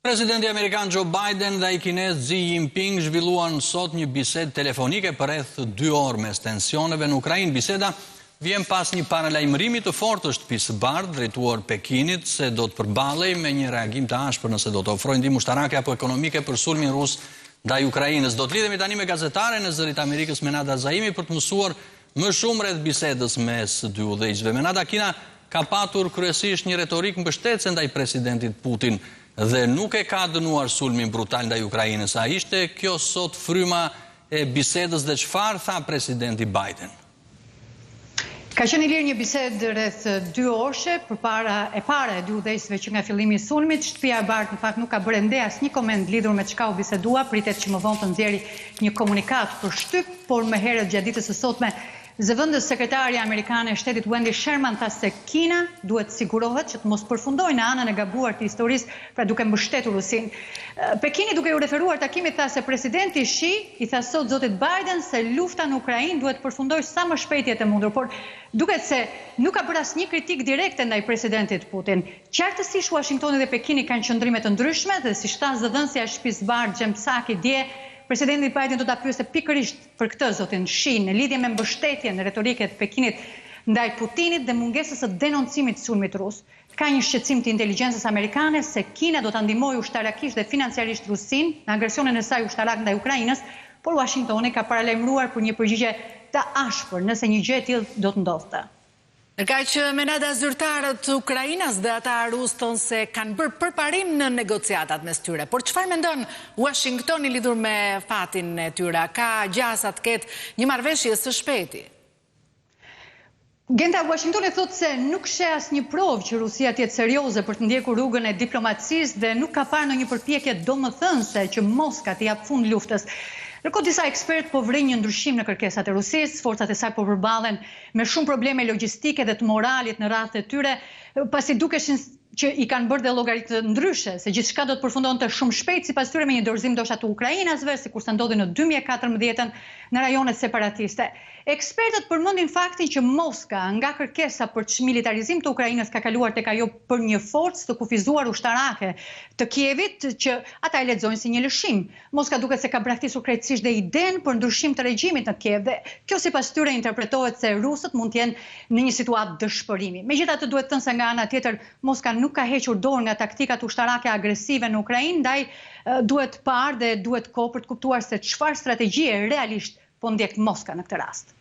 Presidenti Amerikan Joe Biden dhe i kinez Xi Jinping zhvilluan sot një bisedë telefonike për rreth 2 orë mes tensioneve në Ukrainë. Biseda vjen pas një paralajmërimi të fortë të shtëpisë së Bardhë drejtuar Pekinit se do të përballej me një reagim të ashpër nëse do të ofrojë ndihmë ushtarake apo ekonomike për sulmin rus ndaj Ukrainës. Do të lidhemi tani me gazetaren e Zërit Amerikës Menada Zaimi për të mësuar më shumë rreth bisedës mes dy udhëheqësve. Menada, Kina ka patur kryesisht një retorikë mbështetëse ndaj presidentit Putin dhe nuk e ka dënuar sulmin brutal ndaj Ukrainës. A ishte kjo sot fryma e bisedës dhe çfarë tha presidenti Biden? Ka qenë i lirë një bisedë rreth 2 orëshe përpara e dy udhëheqësve që nga fillimi i sulmit. Shtëpia e Bardhë në fakt nuk ka bërë ende asnjë koment lidhur me çka u bisedua, pritet që më vonë të nxjerrë një komunikat për shtyp, por më herët gjatë ditës së sotme zëvendës sekretarja amerikane e shtetit Wendy Sherman tha se Kina duhet sigurohet që të mos përfundojë në anën e gabuar të historisë, pra duke mbështetur Rusinë. Pekini, duke u referuar takimit, tha se presidenti Xi i tha sot zotit Biden se lufta në Ukrainë duhet përfundojë sa më shpejt jetë e mundur, por duket se nuk ka bërë asnjë kritik direkte ndaj presidentit Putin. Qartësisht Washingtoni dhe Pekini kanë qëndrime të ndryshme dhe si shtas zëdhënësja e shtëpisë Bardhë Jem Psaki dje, presidenti Biden do ta pyeste pikërisht për këtë zotin Xi në lidhje me mbështetjen retorike të Pekinit ndaj Putinit dhe mungesës së denoncimit të sulmit rus. Ka një shqetësim të inteligjencës amerikane se Kina do ta ndihmojë ushtarakisht dhe financiarisht Rusinë në agresionin e saj ushtarak ndaj Ukrainës, por Washingtoni ka paralajmëruar për një përgjigje të ashpër nëse një gjë e tillë do të ndodhte. Ndërkaq që Menada, zyrtarët Ukrainas dhe ata rus thonë se kanë bërë përparim në negociatat mes tyre. Por çfarë mendon Washingtoni lidhur me fatin e tyre? Ka gjasa të ketë një marrëveshje së shpejti? Genta, Washingtoni thotë se nuk sheh asnjë provë që Rusia të jetë serioze për të ndjekur rrugën e diplomacisë dhe nuk ka parë ndonjë përpjekje domethënëse që Moska të jap fund luftës. Ndërkohë disa ekspertë po vrin një ndryshim në kërkesat e Rusisë, forcat e saj po përballen me shumë probleme logjistike dhe të moralit në radhët e tyre, pasi dukeshin që i kanë bërë dhe llogaritë ndryshe, se gjithçka do të përfundonte shumë shpejt sipas tyre me një dorëzim ndoshta të ukrainasve, sikur sa ndodhi në 2014 në rajonet separatiste. Ekspertët përmendin faktin që Moska, nga kërkesa për çmilitarizim të Ukrainës, ka kaluar tek ajo për një forcë të kufizuar ushtarake të Kievit që ata e lexojnë si një lëshim. Moska duket se ka braktisur krejtësisht dhe idenë për ndryshim të regjimit në Kiev dhe kjo sipas tyre interpretohet se rusët mund të jenë në një situatë dëshpërimi. Megjithatë duhet thënë se nga ana tjetër Moska nuk ka hequr dorë nga taktikat ushtarake agresive në Ukrainë, ndaj duhet parë dhe duhet kohë për të kuptuar se çfarë strategjie realisht po ndjek Moska në këtë rast.